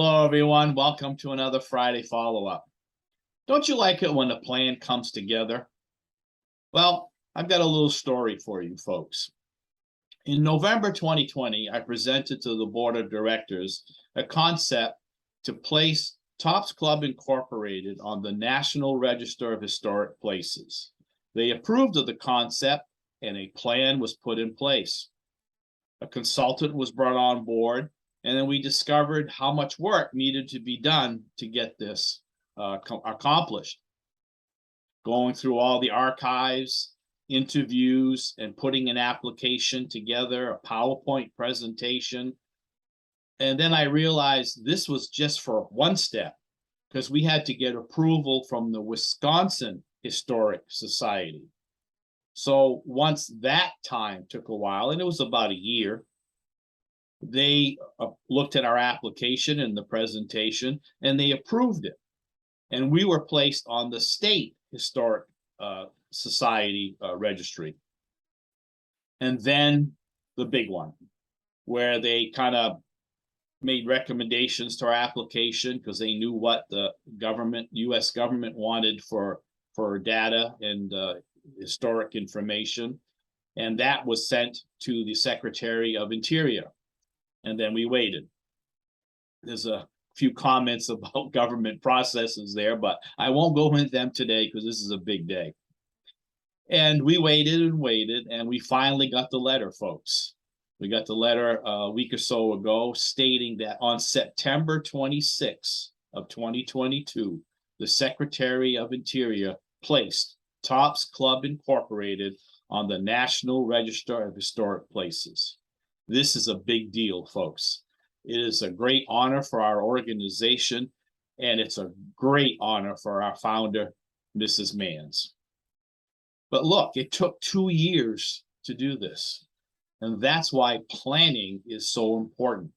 Hello, everyone. Welcome to another Friday follow-up. Don't you like it when a plan comes together? Well, I've got a little story for you folks. In November 2020, I presented to the board of directors a concept to place Tops Club Incorporated on the National Register of Historic Places. They approved of the concept and a plan was put in place. A consultant was brought on board, and then we discovered how much work needed to be done to get this accomplished. Going through all the archives, interviews, and putting an application together, a PowerPoint presentation. And then I realized this was just for one step, because we had to get approval from the Wisconsin Historic Society. So once that time took a while, and it was about a year, they looked at our application and the presentation, and they approved it. And we were placed on the State Historic Society registry. And then the big one, where they kind of made recommendations to our application because they knew what the government, US government, wanted for data and historic information. And that was sent to the Secretary of Interior. And then we waited. There's a few comments about government processes there, but I won't go into them today because this is a big day. And we waited and waited, and we finally got the letter, folks. We got the letter a week or so ago stating that on September 26th of 2022, the Secretary of Interior placed Tops Club Incorporated on the National Register of Historic Places. This is a big deal, folks. It is a great honor for our organization, and it's a great honor for our founder, Mrs. Manns. But look, it took 2 years to do this, and that's why planning is so important.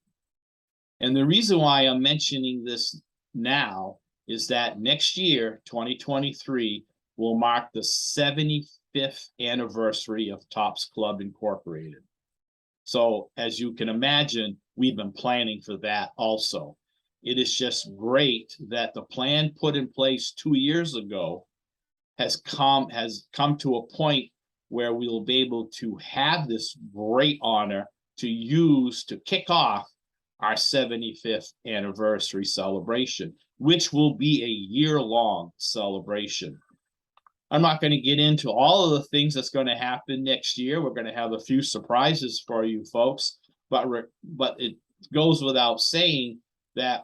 And the reason why I'm mentioning this now is that next year, 2023, will mark the 75th anniversary of Tops Club Incorporated. So as you can imagine, we've been planning for that also. It is just great that the plan put in place 2 years ago has come to a point where we will be able to have this great honor to use to kick off our 75th anniversary celebration, which will be a year-long celebration. I'm not going to get into all of the things that's going to happen next year. We're going to have a few surprises for you folks, but it goes without saying that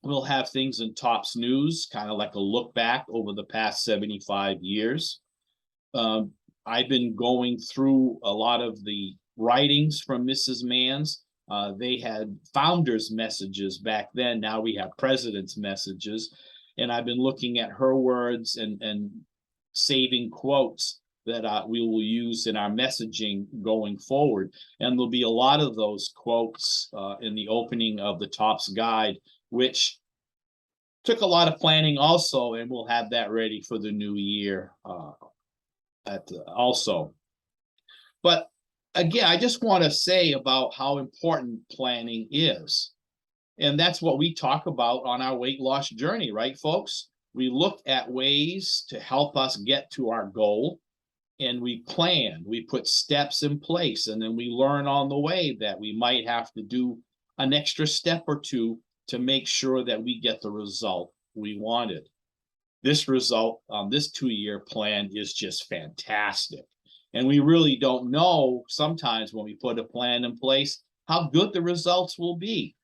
we'll have things in Tops News, kind of like a look back over the past 75 years. I've been going through a lot of the writings from Mrs. Manns. They had founders' messages back then. Now we have president's messages. And I've been looking at her words and saving quotes that we will use in our messaging going forward. And there'll be a lot of those quotes in the opening of the Tops Guide, which took a lot of planning also, and we'll have that ready for the new year also. But again, I just want to say about how important planning is. And that's what we talk about on our weight loss journey, right, folks? We look at ways to help us get to our goal, and we plan, we put steps in place, and then we learn on the way that we might have to do an extra step or two to make sure that we get the result we wanted. This result on this 2-year plan is just fantastic. And we really don't know sometimes when we put a plan in place how good the results will be.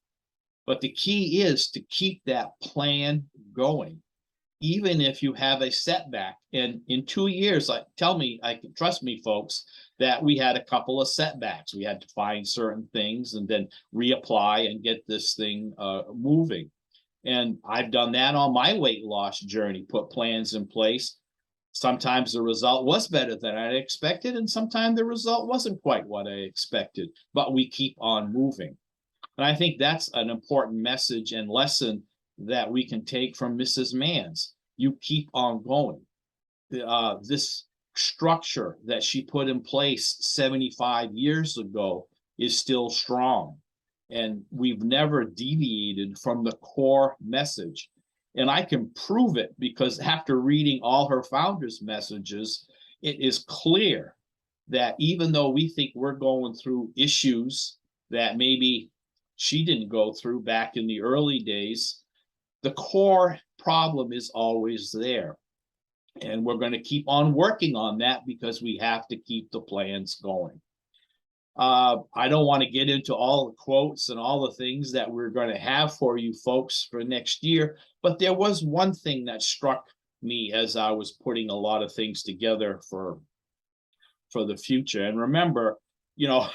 But the key is to keep that plan going, even if you have a setback. And in 2 years, trust me, folks, that we had a couple of setbacks. We had to find certain things and then reapply and get this thing moving. And I've done that on my weight loss journey, put plans in place. Sometimes the result was better than I expected, and sometimes the result wasn't quite what I expected, but we keep on moving. And I think that's an important message and lesson that we can take from Mrs. Manns. You keep on going. This structure that she put in place 75 years ago is still strong. And we've never deviated from the core message. And I can prove it because after reading all her founders' messages, it is clear that even though we think we're going through issues that maybe she didn't go through back in the early days, the core problem is always there. And we're going to keep on working on that because we have to keep the plans going. I don't want to get into all the quotes and all the things that we're going to have for you folks for next year, but there was one thing that struck me as I was putting a lot of things together for the future. And remember, you know,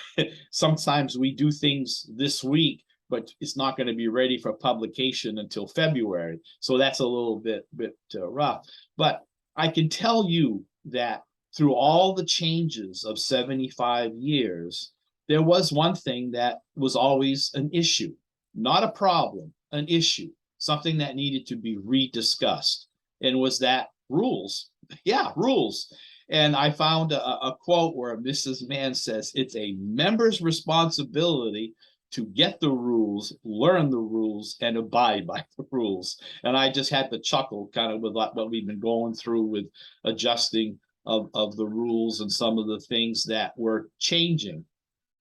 sometimes we do things this week, but it's not going to be ready for publication until February. So that's a little bit rough. But I can tell you that through all the changes of 75 years, there was one thing that was always an issue, not a problem, an issue, something that needed to be rediscussed. And was that rules? Yeah, rules. And I found a quote where Mrs. Mann says, it's a member's responsibility to get the rules, learn the rules, and abide by the rules. And I just had to chuckle kind of with what we've been going through with adjusting of the rules and some of the things that were changing.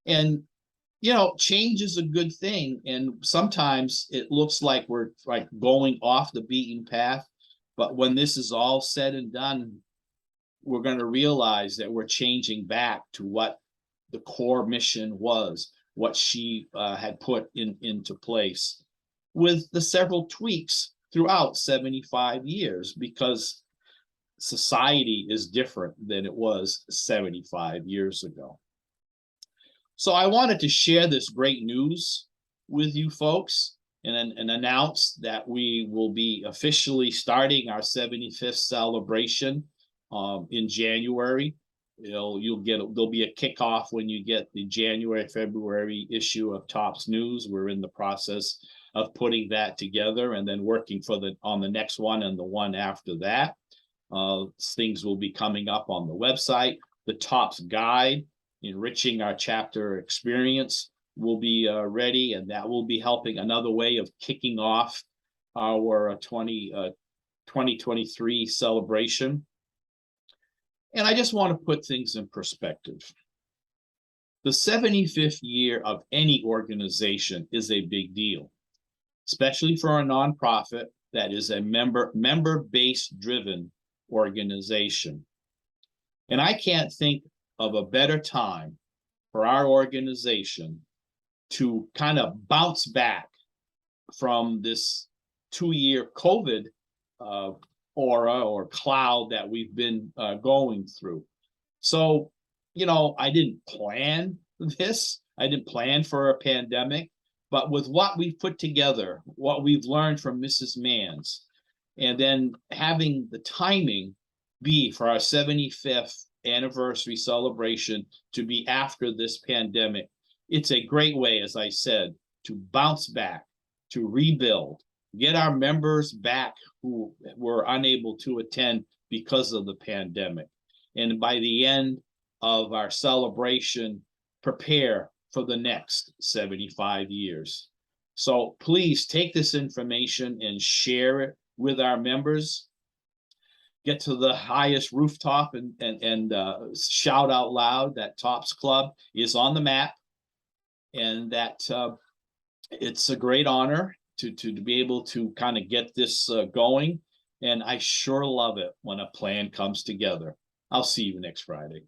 And, you know, change is a good thing. And sometimes it looks like we're like going off the beaten path. But when this is all said and done, we're going to realize that we're changing back to what the core mission was, what she had put into place, with the several tweaks throughout 75 years, because society is different than it was 75 years ago. So I wanted to share this great news with you folks and announce that we will be officially starting our 75th celebration in January. There'll be a kickoff when you get the January, February issue of Topps News. We're in the process of putting that together and then working on the next one and the one after that. Things will be coming up on the website. The Topps Guide, Enriching Our Chapter Experience, will be ready, and that will be helping, another way of kicking off our 2023 celebration. And I just want to put things in perspective. The 75th year of any organization is a big deal, especially for a nonprofit that is a member-based driven organization. And I can't think of a better time for our organization to kind of bounce back from this 2-year COVID aura or cloud that we've been going through. So, you know, I didn't plan this. I didn't plan for a pandemic, but with what we've put together, what we've learned from Mrs. Mann's, and then having the timing be for our 75th anniversary celebration to be after this pandemic, it's a great way, as I said, to bounce back, to rebuild, get our members back who were unable to attend because of the pandemic. And by the end of our celebration, prepare for the next 75 years. So please take this information and share it with our members. Get to the highest rooftop and shout out loud that Topps Club is on the map, and that it's a great honor to be able to kind of get this going. And I sure love it when a plan comes together. I'll see you next Friday.